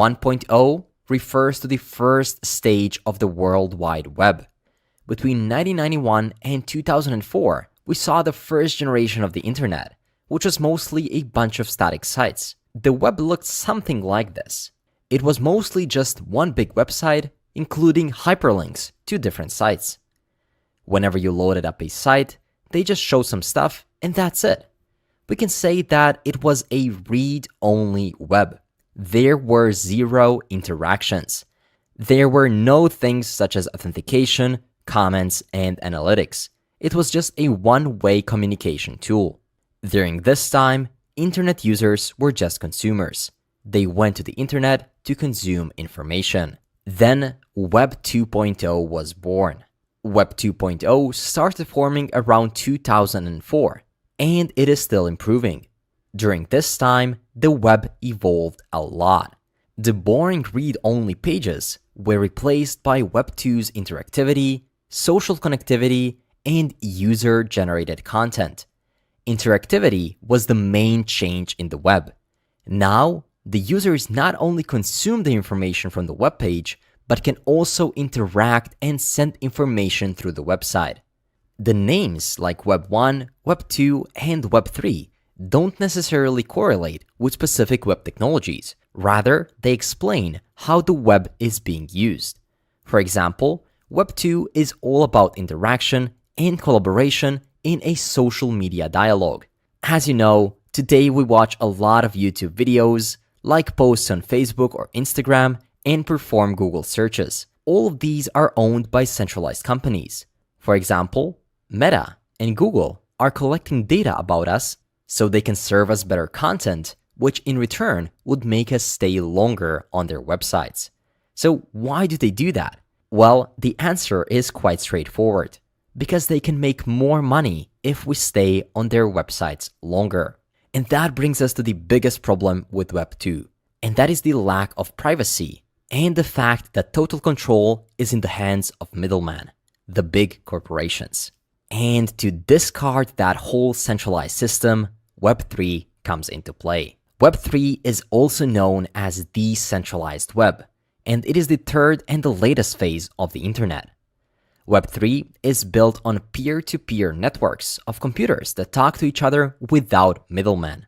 1.0 refers to the first stage of the World Wide Web. Between 1991 and 2004, we saw the first generation of the internet, which was mostly a bunch of static sites. The web looked something like this. It was mostly just one big website, including hyperlinks to different sites. Whenever you loaded up a site, they just show some stuff and that's it. We can say that it was a read-only web. There were zero interactions. There were no things such as authentication, comments, and analytics. It was just a one-way communication tool. During this time, internet users were just consumers. They went to the internet to consume information. Then Web 2.0 was born. Web 2.0 started forming around 2004, and it is still improving. During this time, the web evolved a lot. The boring read-only pages were replaced by Web 2's interactivity, social connectivity, and user-generated content. Interactivity was the main change in the web. Now, the users not only consume the information from the web page, but can also interact and send information through the website. The names like Web 1, Web 2, and Web 3 don't necessarily correlate with specific web technologies. Rather, they explain how the web is being used. For example, Web 2 is all about interaction and collaboration in a social media dialogue. As you know, today we watch a lot of YouTube videos, like posts on Facebook or Instagram, and perform Google searches. All of these are owned by centralized companies. For example, Meta and Google are collecting data about us so they can serve us better content, which in return would make us stay longer on their websites. So why do they do that? Well, the answer is quite straightforward. Because they can make more money if we stay on their websites longer. And that brings us to the biggest problem with Web 2, and that is the lack of privacy and the fact that total control is in the hands of middlemen, the big corporations. And to discard that whole centralized system, Web 3 comes into play. Web 3 is also known as the centralized web, and it is the third and the latest phase of the internet. Web 3 is built on peer-to-peer networks of computers that talk to each other without middlemen.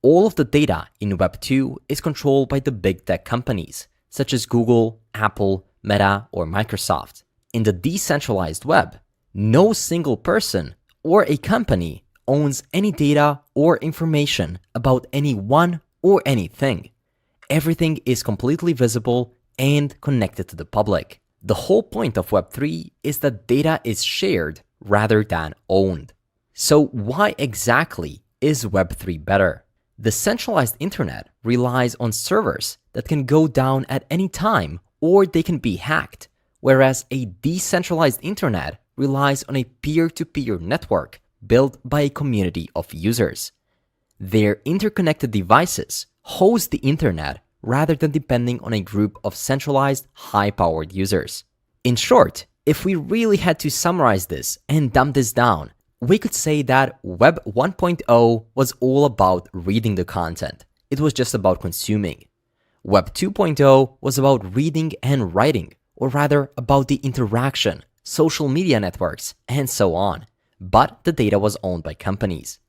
All of the data in Web 2 is controlled by the big tech companies, such as Google, Apple, Meta, or Microsoft. In the decentralized web, no single person or a company owns any data or information about anyone or anything. Everything is completely visible and connected to the public. The whole point of Web 3 is that data is shared rather than owned. So why exactly is Web 3 better? The centralized internet relies on servers that can go down at any time or they can be hacked, whereas a decentralized internet relies on a peer-to-peer network built by a community of users. Their interconnected devices host the internet rather than depending on a group of centralized, high-powered users. In short, if we really had to summarize this and dumb this down, we could say that Web 1.0 was all about reading the content. It was just about consuming. Web 2.0 was about reading and writing, or rather about the interaction, social media networks, and so on. But the data was owned by companies.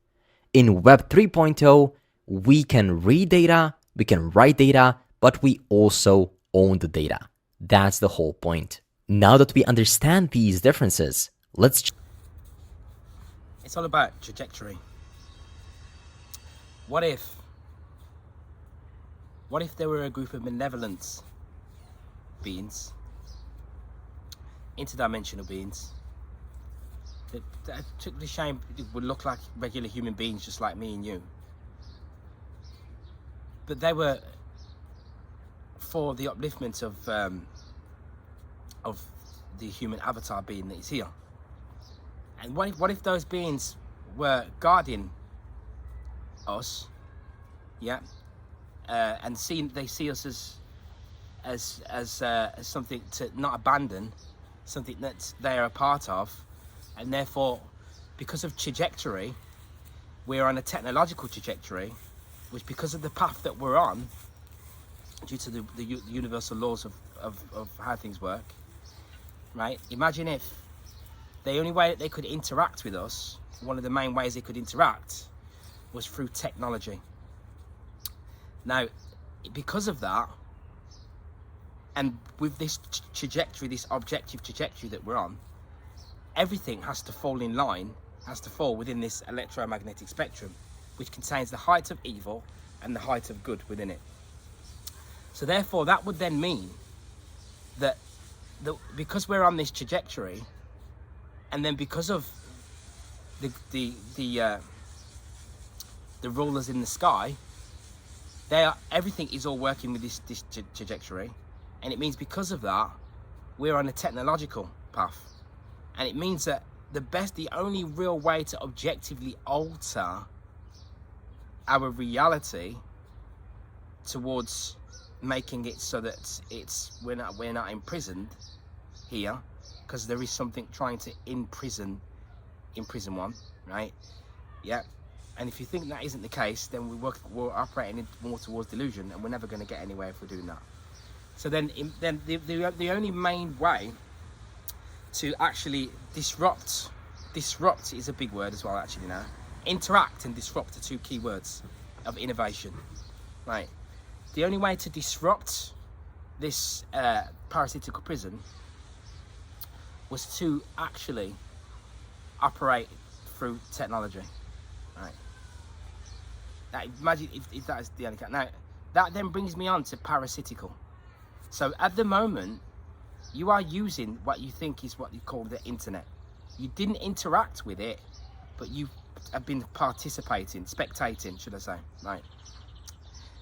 In Web 3.0, we can read data, we can write data, but we also own the data. That's the whole point. Now that we understand these differences, It's all about trajectory. What if there were a group of benevolent beings, interdimensional beings, that took the shame, it would look like regular human beings just like me and you. But they were for the upliftment of the human avatar being that is here. And what if those beings were guarding us, yeah, and they see us as something to not abandon, something that they are a part of, and therefore, because of trajectory, we're on a technological trajectory, which because of the path that we're on, due to the universal laws of how things work, right? Imagine if the only way that they could interact with us, one of the main ways they could interact, was through technology. Now, because of that, and with this trajectory, this objective trajectory that we're on, everything has to fall in line, has to fall within this electromagnetic spectrum, which contains the height of evil and the height of good within it. So therefore, that would then mean that because we're on this trajectory, and then because of the rulers in the sky, everything is all working with this trajectory, and it means because of that, we're on a technological path, and it means that the only real way to objectively alter our reality towards making it so that we're not imprisoned here, because there is something trying to imprison one, right? Yeah. And if you think that isn't the case, then we're operating more towards delusion, and we're never going to get anywhere if we're doing that. So then the only main way to actually disrupt is a big word as well, actually. Now, interact and disrupt are two key words of innovation, right? The only way to disrupt this parasitical prison was to actually operate through technology, right? Now, imagine if that is the only case. Now, that then brings me on to parasitical. So at the moment, you are using what you think is what you call the internet. You didn't interact with it, but you have been participating, spectating, should I say, right?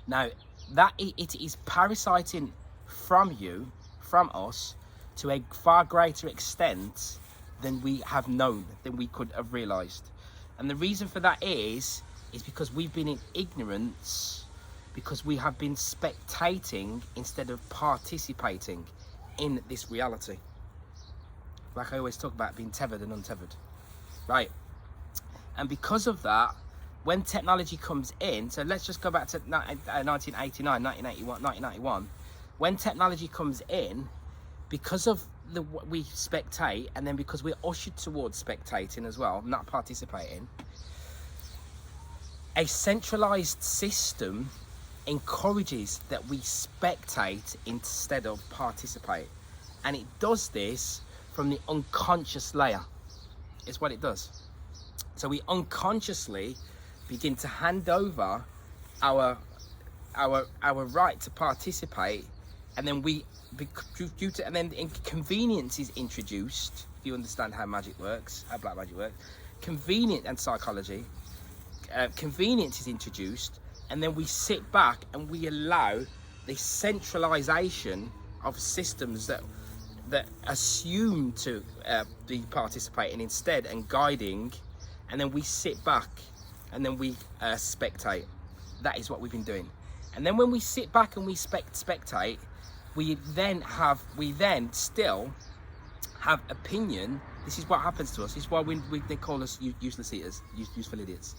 Now, that it is parasiting from you, from us, to a far greater extent than we have known, than we could have realised. And the reason for that is because we've been in ignorance, because we have been spectating instead of participating in this reality. Like I always talk about being tethered and untethered, right? And because of that, when technology comes in, so let's just go back to 1989, 1991, when technology comes in, because of we spectate, and then because we're ushered towards spectating as well, not participating, a centralized system encourages that we spectate instead of participate. And it does this from the unconscious layer. It's what it does. So we unconsciously begin to hand over our right to participate, and then and then convenience is introduced. If you understand how magic works, how black magic works, convenient and psychology, convenience is introduced, and then we sit back and we allow the centralization of systems that assume to be participating instead and guiding, and then we sit back and then we spectate. That is what we've been doing. And then when we sit back and we spectate, we then still have opinion. This is what happens to us. This is why they call us useless eaters, useful idiots.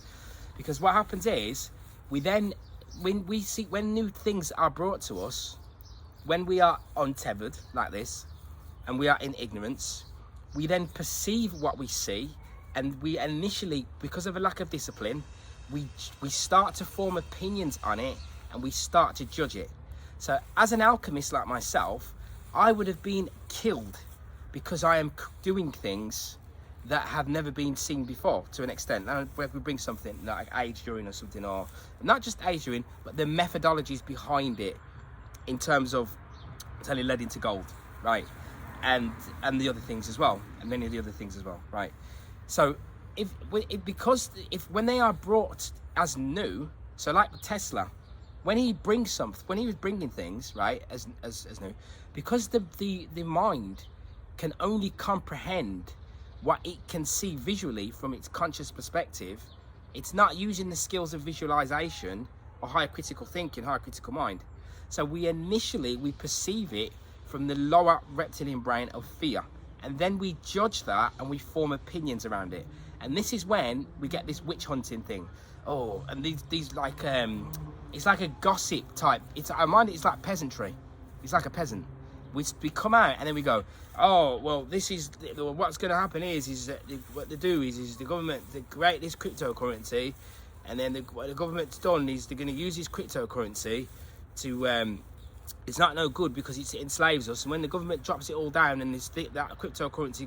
Because what happens is, when new things are brought to us, when we are untethered like this, and we are in ignorance, we then perceive what we see, and we initially, because of a lack of discipline, we start to form opinions on it, and we start to judge it. So as an alchemist like myself, I would have been killed because I am doing things that have never been seen before, to an extent. Now, if we bring something like age during or something, or not just age during, but the methodologies behind it, in terms of turning lead into gold, right? And the other things as well, and many of the other things as well, right? So when they are brought as new, so like Tesla, when he was bringing things, right, as new, because the mind can only comprehend what it can see visually from its conscious perspective, it's not using the skills of visualization or higher critical thinking, higher critical mind. So we perceive it from the lower reptilian brain of fear, and then we judge that and we form opinions around it. And this is when we get this witch hunting thing. Oh, and these like it's like a gossip type. I mind it's like peasantry. It's like a peasant. We come out and then we go, oh well, this is what's going to happen is that what they do is the government they create this cryptocurrency, and then what the government's done is they're going to use this cryptocurrency to it's not no good because it enslaves us, and when the government drops it all down and that cryptocurrency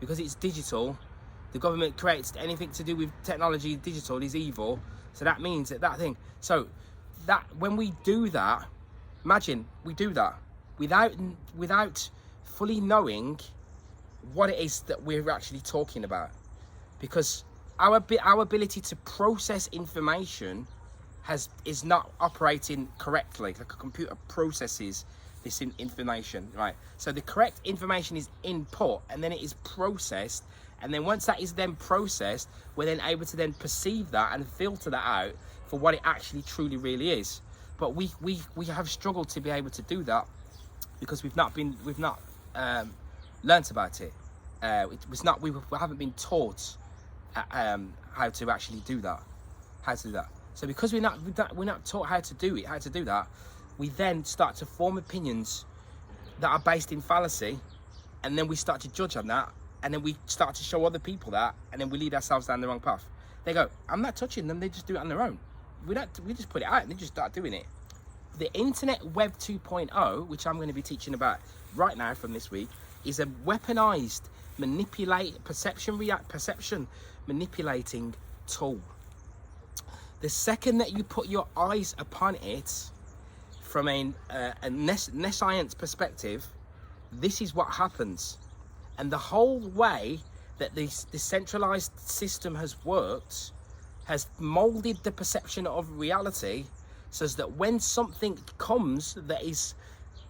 because it's digital, the government creates anything to do with technology digital is evil. So that means that thing. So that when we do that, imagine we do that without fully knowing what it is that we're actually talking about, because our ability to process information is not operating correctly. Like a computer processes this information, right? So the correct information is input, and then it is processed, and then once that is then processed, we're then able to then perceive that and filter that out for what it actually truly really is. But we have struggled to be able to do that because we've not learnt about it. We haven't been taught how to actually do that. So because we're not taught how to do that, we then start to form opinions that are based in fallacy, and then we start to judge on that, and then we start to show other people that, and then we lead ourselves down the wrong path. They go, I'm not touching them, they just do it on their own. We just put it out and they just start doing it. The internet web 2.0, which I'm going to be teaching about right now from this week, is a weaponized perception manipulating tool. The second that you put your eyes upon it from a science perspective, this is what happens. And the whole way that this centralized system has worked has molded the perception of reality, so that when something comes that is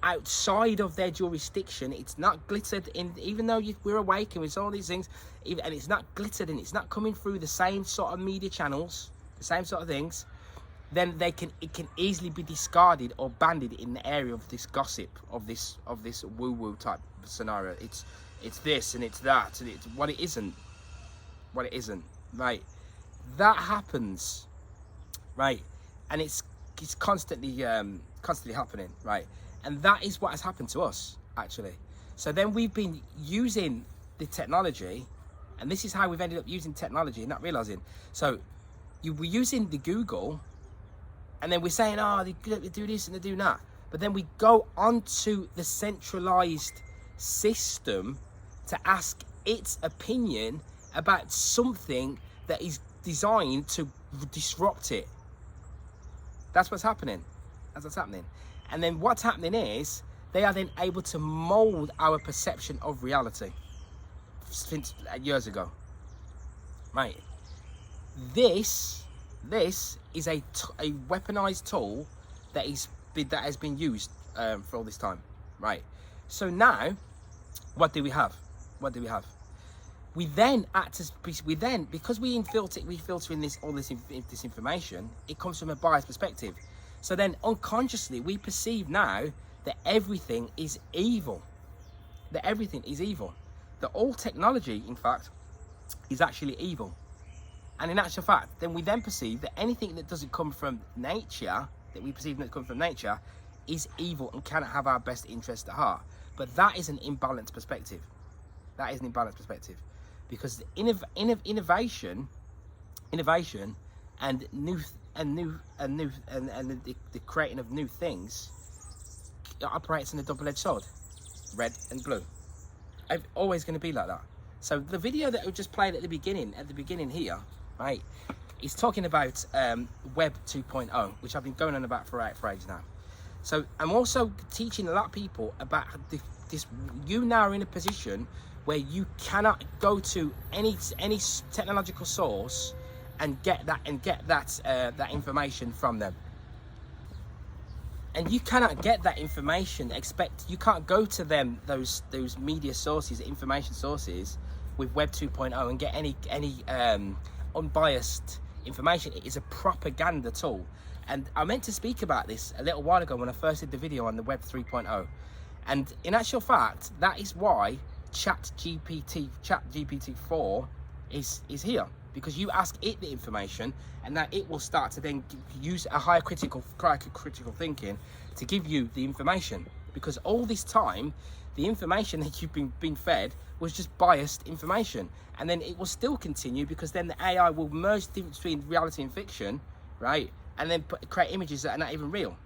outside of their jurisdiction, it's not glittered in, even though we're awake and with all these things, and it's not glittered and it's not coming through the same sort of media channels, the same sort of things, then it can easily be discarded or banded in the area of this gossip, of this woo-woo type scenario. It's this and it's that, and it's what it isn't, right? That happens, right? And it's constantly happening, right? And that is what has happened to us, actually. So then we've been using the technology, and this is how we've ended up using technology, not realizing. So we're using the Google, and then we're saying, oh, they do this and they do that. But then we go onto the centralized system to ask its opinion about something that is designed to disrupt it. That's what's happening. And then what's happening is they are then able to mold our perception of reality since years ago, right? This is a weaponized tool that has been used for all this time, right? So now, what do we have? We then because we filter in all this information, it comes from a biased perspective. So then unconsciously we perceive now that everything is evil. That all technology, in fact, is actually evil. And in actual fact, then we then perceive that anything that doesn't come from nature, is evil and cannot have our best interest at heart. But that is an imbalanced perspective. Because the innovation and the creating of new things, it operates in a double-edged sword, red and blue. It's always going to be like that. So the video that we just played at the beginning here, right, is talking about Web 2.0, which I've been going on about for ages now. So I'm also teaching a lot of people about this. You now are in a position where you cannot go to any technological source and get that information from them. And you cannot get that information. You can't go to them, those media sources, information sources, with Web 2.0 and get any unbiased information. It is a propaganda tool. And I meant to speak about this a little while ago when I first did the video on the Web 3.0. And in actual fact, that is why ChatGPT 4 is here. because you ask it the information, and that it will start to then use a higher critical thinking to give you the information. Because all this time, the information that you've been fed was just biased information, and then it will still continue, because then the AI will merge the difference between reality and fiction, right? And then create images that are not even real.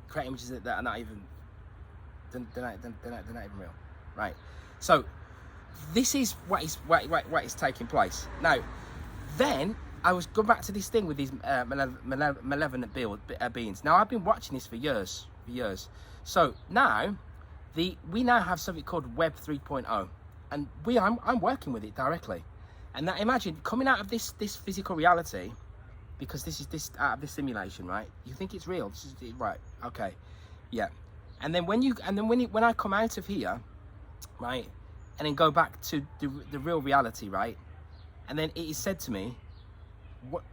Create images that are not even they're not even real, right? So this is what is taking place now. Then I was going back to this thing with these malevolent beings. Now I've been watching this for years. So now we now have something called Web 3.0, and I'm working with it directly. And now imagine coming out of this physical reality, because this is out of this simulation, right? You think it's real? This is right? Okay, yeah. And then when I come out of here, right, and then go back to the real reality, right? And then it is said to me, what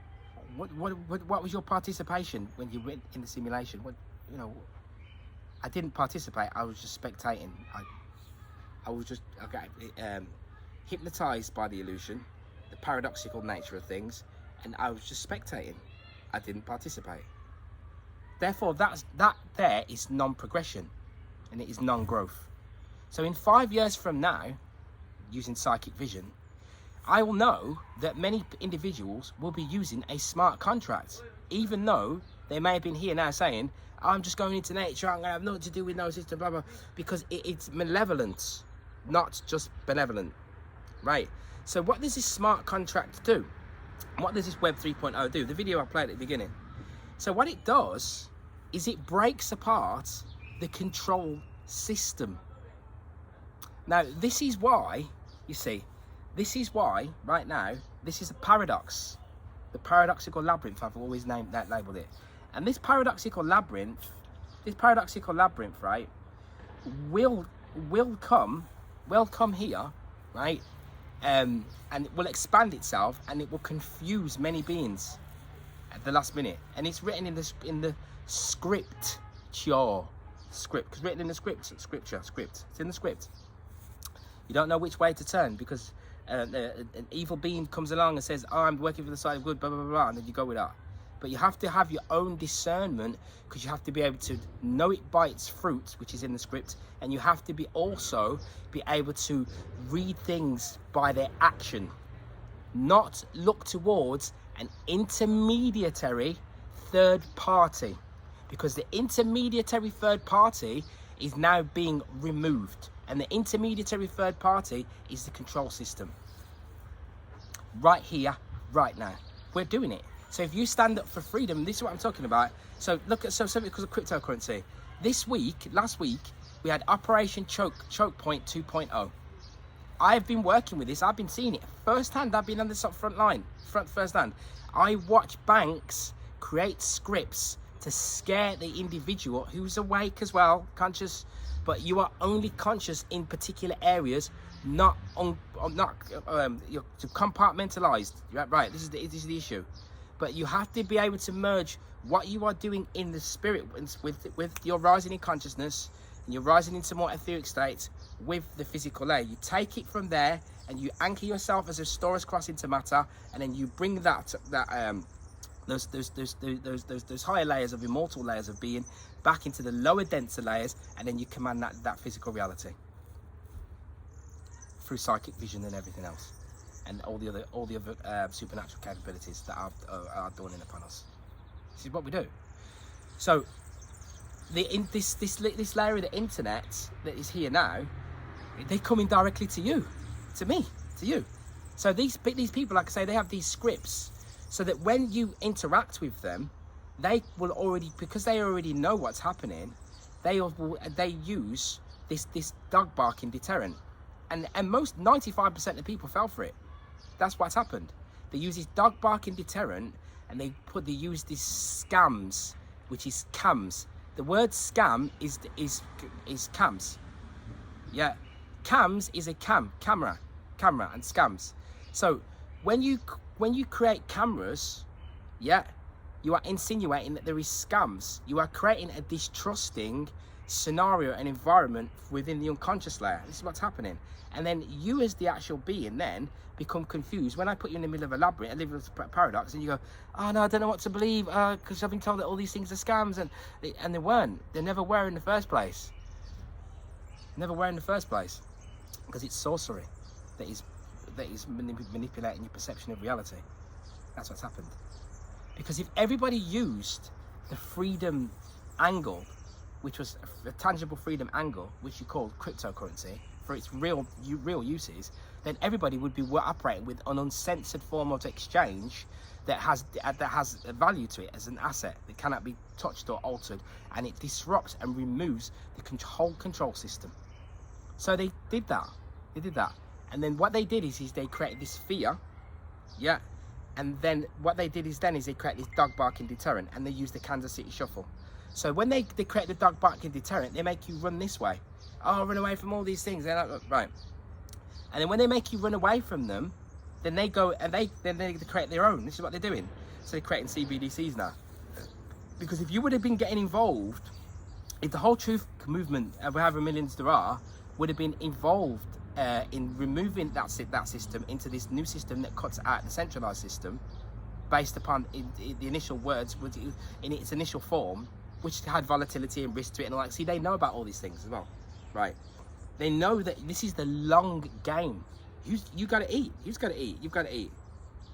was your participation when you went in the simulation? I didn't participate. I was just spectating. I was just hypnotized by the illusion, the paradoxical nature of things, and I was just spectating. I didn't participate. Therefore, that there is non-progression, and it is non-growth. So in 5 years from now, using psychic vision, I will know that many individuals will be using a smart contract, even though they may have been here now saying, I'm just going into nature, I'm going to have nothing to do with no system, blah, blah, because it's malevolent, not just benevolent, right? So what does this smart contract do? What does this Web 3.0 do? The video I played at the beginning. So what it does is it breaks apart the control system. Now, this is why, you see, this is why, right now, this is a paradox. The paradoxical labyrinth, I've always labelled it. And this paradoxical labyrinth, right, will come here, right, and it will expand itself, and it will confuse many beings at the last minute. And it's written in the script, because written in the script. It's in the script. You don't know which way to turn, because an evil being comes along and says, oh, I'm working for the side of good, blah, blah, blah, blah, and then you go with that. But you have to have your own discernment, because you have to be able to know it by its fruit, which is in the script, and you have to be able to read things by their action, not look towards an intermediary third party, because the intermediary third party is now being removed, and the intermediary third party is the control system. Right here, right now, we're doing it. So if you stand up for freedom, this is what I'm talking about. So look at something because of cryptocurrency. Last week, we had Operation Choke Point 2.0. I've been working with this. I've been seeing it firsthand. I've been on this firsthand. I watch banks create scripts to scare the individual who's awake as well, conscious, but you are only conscious in particular areas, you're compartmentalized. Right, this is the issue. But you have to be able to merge what you are doing in the spirit with your rising in consciousness, and you're rising into more etheric states with the physical layer. You take it from there and you anchor yourself as a Storus cross into matter, and then you bring those higher layers of immortal layers of being back into the lower denser layers, and then you command that physical reality through psychic vision and everything else, and all the other supernatural capabilities that are dawning upon us. This is what we do. So this layer of the internet that is here now, they're coming directly to you, to me, to you. So these people, like I say, they have these scripts, so that when you interact with them, they will already, because they already know what's happening, they use this dog barking deterrent, and most 95% of people fell for it. That's what's happened. They use this dog barking deterrent, and they use these scams, which is cams. The word scam is cams. Yeah, cams is a camera, and scams. So when you create cameras, yeah, you are insinuating that there is scams. You are creating a distrusting scenario and environment within the unconscious layer. This is what's happening. And then you as the actual being then become confused. When I put you in the middle of a labyrinth, a little paradox, and you go, oh no, I don't know what to believe, because I've been told that all these things are scams, and they weren't. They never were in the first place. Never were in the first place. Because it's sorcery that is manipulating your perception of reality. That's what's happened. Because if everybody used the freedom angle, which was a tangible freedom angle, which you called cryptocurrency, for its real uses, then everybody would be operating with an uncensored form of exchange that has a value to it as an asset that cannot be touched or altered, and it disrupts and removes the whole control system. So they did that. And then what they did is they created this fear, yeah. And then what they did is they created this dog barking deterrent, and they used the Kansas City Shuffle. So when they create the dog barking deterrent, they make you run this way. Oh, run away from all these things. They're not, right. And then when they make you run away from them, then they go and they create their own. This is what they're doing. So they're creating CBDCs now. Because if you would have been getting involved, if the whole truth movement, however millions there are, would have been involved in removing that system into this new system that cuts out the centralized system, based upon the initial words, in its initial form, which had volatility and risk to it, and like, see, they know about all these things as well, right? They know that this is the long game. You got to eat. You've got to eat. You've got to eat.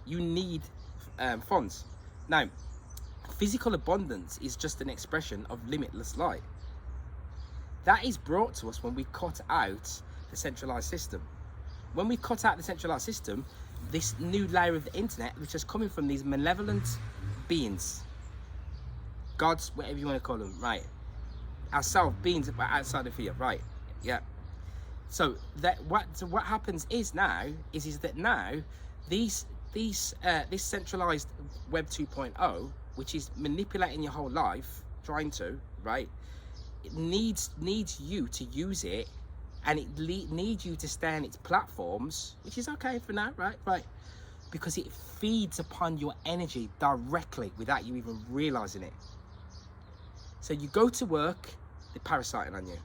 You need funds. Now, physical abundance is just an expression of limitless light. That is brought to us when we cut out the centralized system. When we cut out the centralized system, this new layer of the internet, which is coming from these malevolent beings, gods, whatever you want to call them, right? Ourselves, beings outside of here, right? Yeah. So what happens is that now this centralized Web 2.0, which is manipulating your whole life, trying to, right? It needs you to use it, and it needs you to stay on its platforms, which is okay for now, right? Because it feeds upon your energy directly without you even realizing it. So you go to work, they're parasiting on you.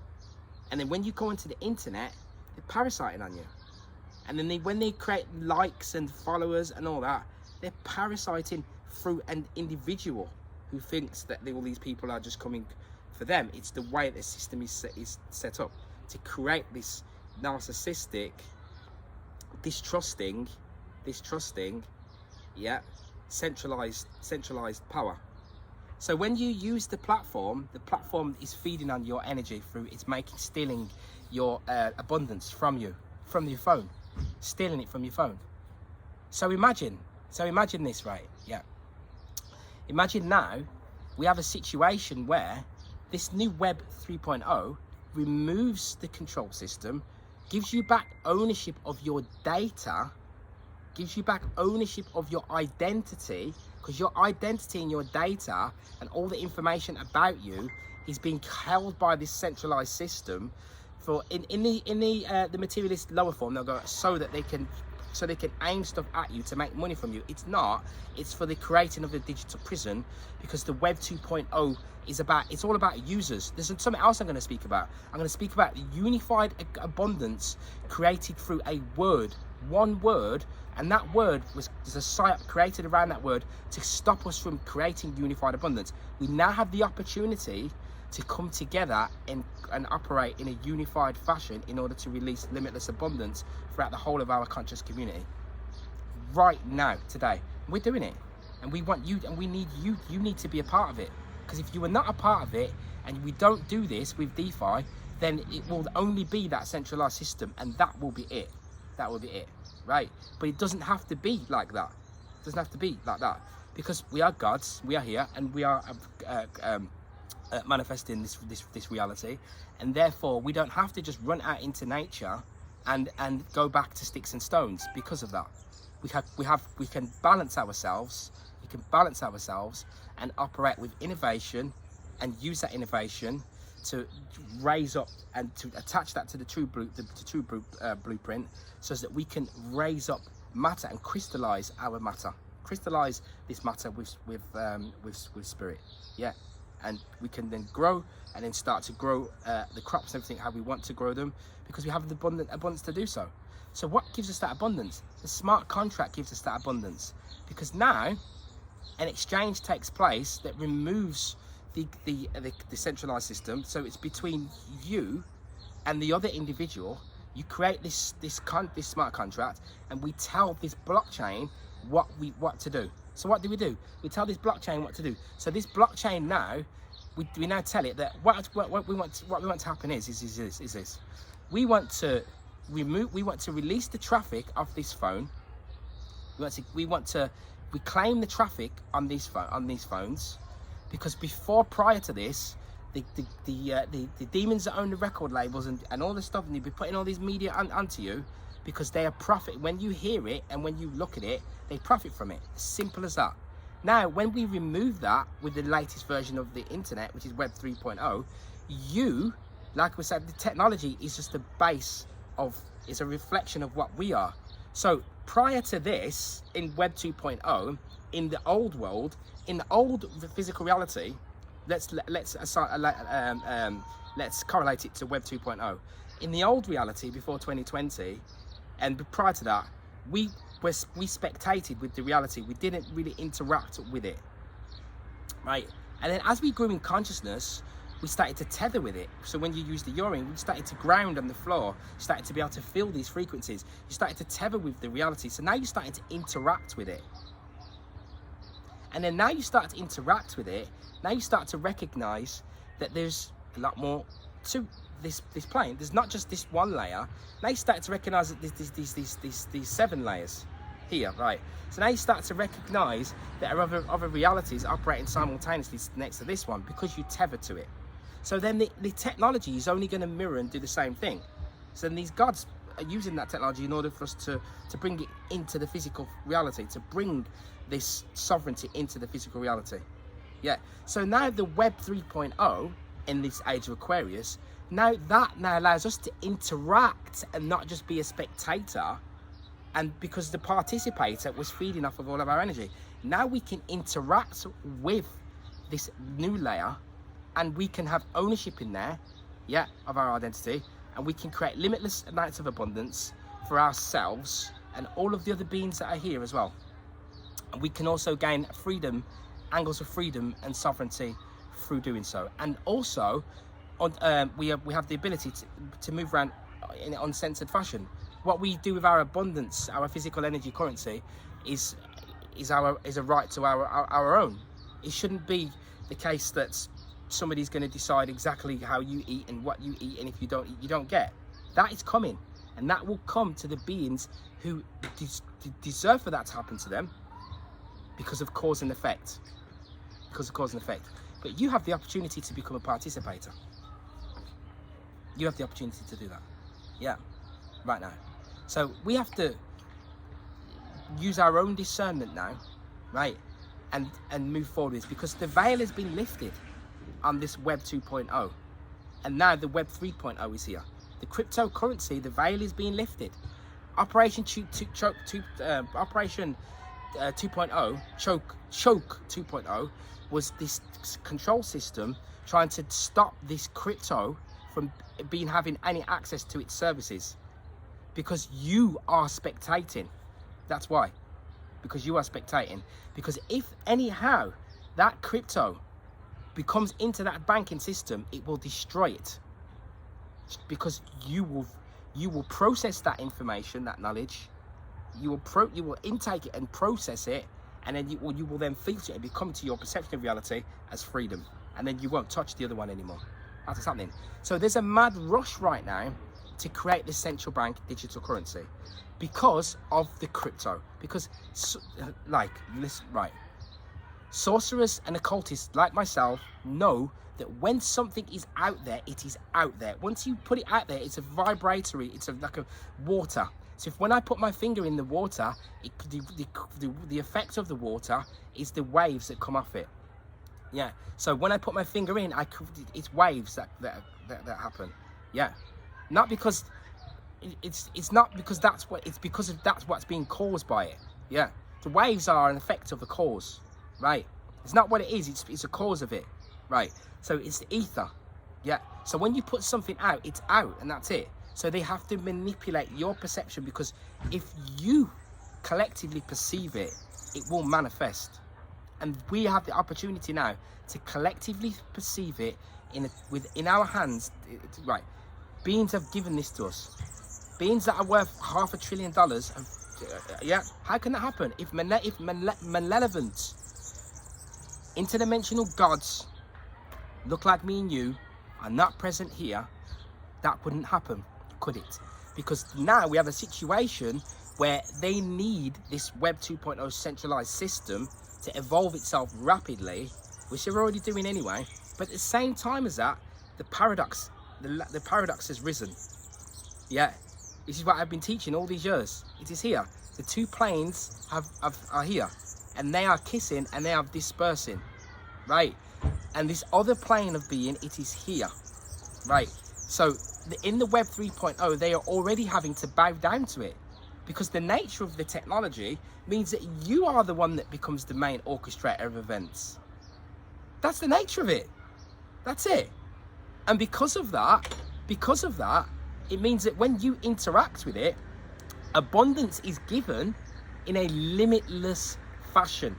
And then when you go onto the internet, they're parasiting on you. And then when they create likes and followers and all that, they're parasiting through an individual who thinks that all these people are just coming for them. It's the way the system is set up to create this narcissistic, distrusting, yeah, centralized power. So when you use the platform is feeding on your energy through stealing your abundance from your phone, stealing it from your phone. So imagine this, right? Yeah. Imagine now we have a situation where this new Web 3.0 removes the control system, gives you back ownership of your data, gives you back ownership of your identity, because your identity and your data and all the information about you is being held by this centralized system. For in the materialist lower form, they'll go so they can aim stuff at you to make money from you. It's not. It's for the creating of the digital prison, because the Web 2.0 it's all about users. There's something else I'm going to speak about. I'm going to speak about the unified abundance created through a word, one word, and that word there's a psyop created around that word to stop us from creating unified abundance. We now have the opportunity to come together and operate in a unified fashion in order to release limitless abundance throughout the whole of our conscious community. Right now, today, we're doing it, and we want you, and we need you. You need to be a part of it, because if you are not a part of it, and we don't do this with DeFi, then it will only be that centralized system, and that will be it. That will be it, right? But it doesn't have to be like that. It doesn't have to be like that, because we are gods. We are here, and we are manifesting this reality, and therefore we don't have to just run out into nature and go back to sticks and stones. Because of that, we can balance ourselves. We can balance ourselves and operate with innovation, and use that innovation to raise up and to attach that to the true blueprint, so that we can raise up matter and crystallize our matter, crystallize this matter with spirit, yeah. And we can then grow and then start to grow the crops and everything how we want to grow them, because we have the abundance to do so. So what gives us that abundance? The smart contract gives us that abundance, because now an exchange takes place that removes the centralized system. So it's between you and the other individual. You create this smart contract, and we tell this blockchain what to do. So what do? We tell this blockchain what to do. So this blockchain now, we now tell it that what we want to happen is this. We want to release the traffic of this phone. We want to reclaim the traffic on these phones, because prior to this, the demons that own the record labels and all this stuff, and they'd be putting all these media onto you, because they are profit. When you hear it and when you look at it, they profit from it. Simple as that. Now, when we remove that with the latest version of the internet, which is Web 3.0, like we said, the technology is just a base it's a reflection of what we are. So prior to this, in Web 2.0, in the old world, in the old physical reality, let's correlate it to Web 2.0. In the old reality before 2020, and prior to that, we spectated with the reality. We didn't really interact with it, right? And then as we grew in consciousness, we started to tether with it. So when you use the urine, we started to ground on the floor. You started to be able to feel these frequencies. You started to tether with the reality. So now you're starting to interact with it. And then now you start to interact with it, now you start to recognize that there's a lot more to this plane. There's not just this one layer. Now you start to recognize that there's these 7 layers here, right? So now you start to recognize that there are other realities operating simultaneously next to this one, because you tether to it. So then the technology is only going to mirror and do the same thing. So then these gods are using that technology in order for us to bring it into the physical reality, to bring this sovereignty into the physical reality. Yeah. So now the Web 3.0 in this age of Aquarius, now allows us to interact and not just be a spectator. And because the participator was feeding off of all of our energy, now we can interact with this new layer, and we can have ownership in there, yeah, of our identity, and we can create limitless amounts of abundance for ourselves and all of the other beings that are here as well. And we can also gain freedom, angles of freedom and sovereignty through doing so. And also, we have the ability to move around in an uncensored fashion. What we do with our abundance, our physical energy currency, is a right to our own. It shouldn't be the case that somebody's going to decide exactly how you eat and what you eat, and if you don't eat, you don't get. That is coming, and that will come to the beings who deserve for that to happen to them, because of cause and effect. But you have the opportunity to become a participator. You have the opportunity to do that. Yeah, right now. So we have to use our own discernment now, right? And move forward, because the veil has been lifted on this Web 2.0, and now the Web 3.0 is here. The cryptocurrency, the veil is being lifted. Operation 2.0, choke 2.0, was this control system trying to stop this crypto from having any access to its services, because you are spectating. That's why, because you are spectating. Because if anyhow that crypto becomes into that banking system, it will destroy it, because you will process that information, that knowledge. You will intake it and process it, and then you will then filter it and become to your perception of reality as freedom, and then you won't touch the other one anymore. That's what's happening. So there's a mad rush right now to create this central bank digital currency because of the crypto. Because sorcerers and occultists like myself know that when something is out there, it is out there. Once you put it out there, it's a vibratory, like a water. So when I put my finger in the water, the effect of the water is the waves that come off it. Yeah. So when I put my finger in, it's waves that happen. Yeah. Not because it's not because it's because that's what's being caused by it. Yeah. The waves are an effect of a cause. Right. It's not what it is. It's a cause of it. Right. So it's the ether. Yeah. So when you put something out, it's out and that's it. So they have to manipulate your perception, because if you collectively perceive it, it will manifest. And we have the opportunity now to collectively perceive it within our hands. Right. Beings have given this to us. Beings that are worth $500 billion. Yeah. How can that happen? If malevolent, interdimensional gods look like me and you are not present here, that wouldn't happen, could it? Because now we have a situation where they need this Web 2.0 centralized system to evolve itself rapidly, which they're already doing anyway. But at the same time as that, the paradox has risen. Yeah, this is what I've been teaching all these years. It is here. The two planes are here, and they are kissing and they are dispersing, right? And this other plane of being, it is here, right? So in the Web 3.0, they are already having to bow down to it, because the nature of the technology means that you are the one that becomes the main orchestrator of events. That's the nature of it. That's it. And because of that, it means that when you interact with it, abundance is given in a limitless fashion,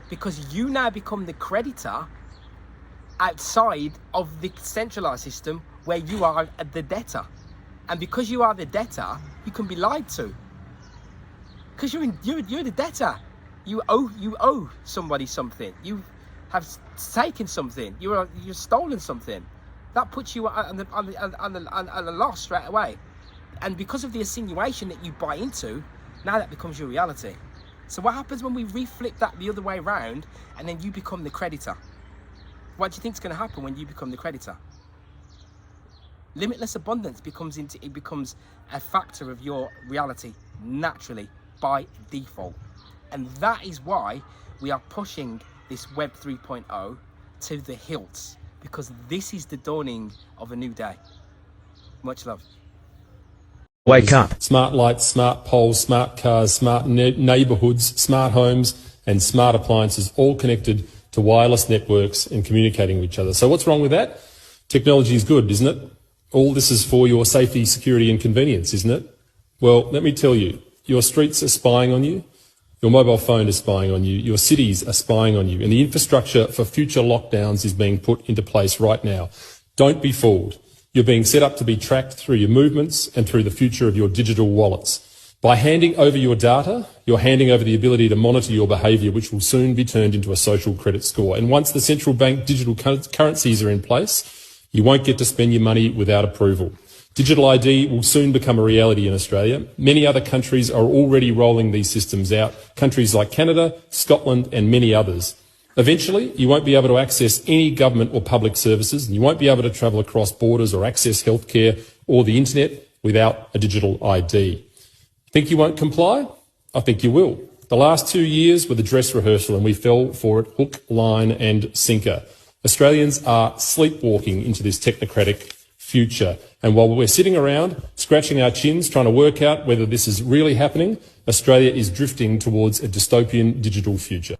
because you now become the creditor outside of the centralized system where you are the debtor. And because you are the debtor, you can be lied to. Because you're the debtor. You owe somebody something. You have taken something. You've stolen something. That puts you on the loss straight away. And because of the insinuation that you buy into, now that becomes your reality. So what happens when we reflip that the other way around, and then you become the creditor? What do you think is going to happen when you become the creditor? Limitless abundance becomes a factor of your reality naturally, by default. And that is why we are pushing this Web 3.0 to the hilts, because this is the dawning of a new day. Much love. Wake up. Smart lights, smart poles, smart cars, smart neighbourhoods, smart homes and smart appliances, all connected to wireless networks and communicating with each other. So what's wrong with that? Technology is good, isn't it? All this is for your safety, security and convenience, isn't it? Well, let me tell you, your streets are spying on you, your mobile phone is spying on you, your cities are spying on you, and the infrastructure for future lockdowns is being put into place right now. Don't be fooled. You're being set up to be tracked through your movements and through the future of your digital wallets. By handing over your data, you're handing over the ability to monitor your behaviour, which will soon be turned into a social credit score. And once the central bank digital currencies are in place, you won't get to spend your money without approval. Digital ID will soon become a reality in Australia. Many other countries are already rolling these systems out, countries like Canada, Scotland and many others. Eventually, you won't be able to access any government or public services, and you won't be able to travel across borders or access healthcare or the internet without a digital ID. Think you won't comply? I think you will. The last 2 years were the dress rehearsal and we fell for it hook, line and sinker. Australians are sleepwalking into this technocratic future. And while we're sitting around scratching our chins trying to work out whether this is really happening, Australia is drifting towards a dystopian digital future.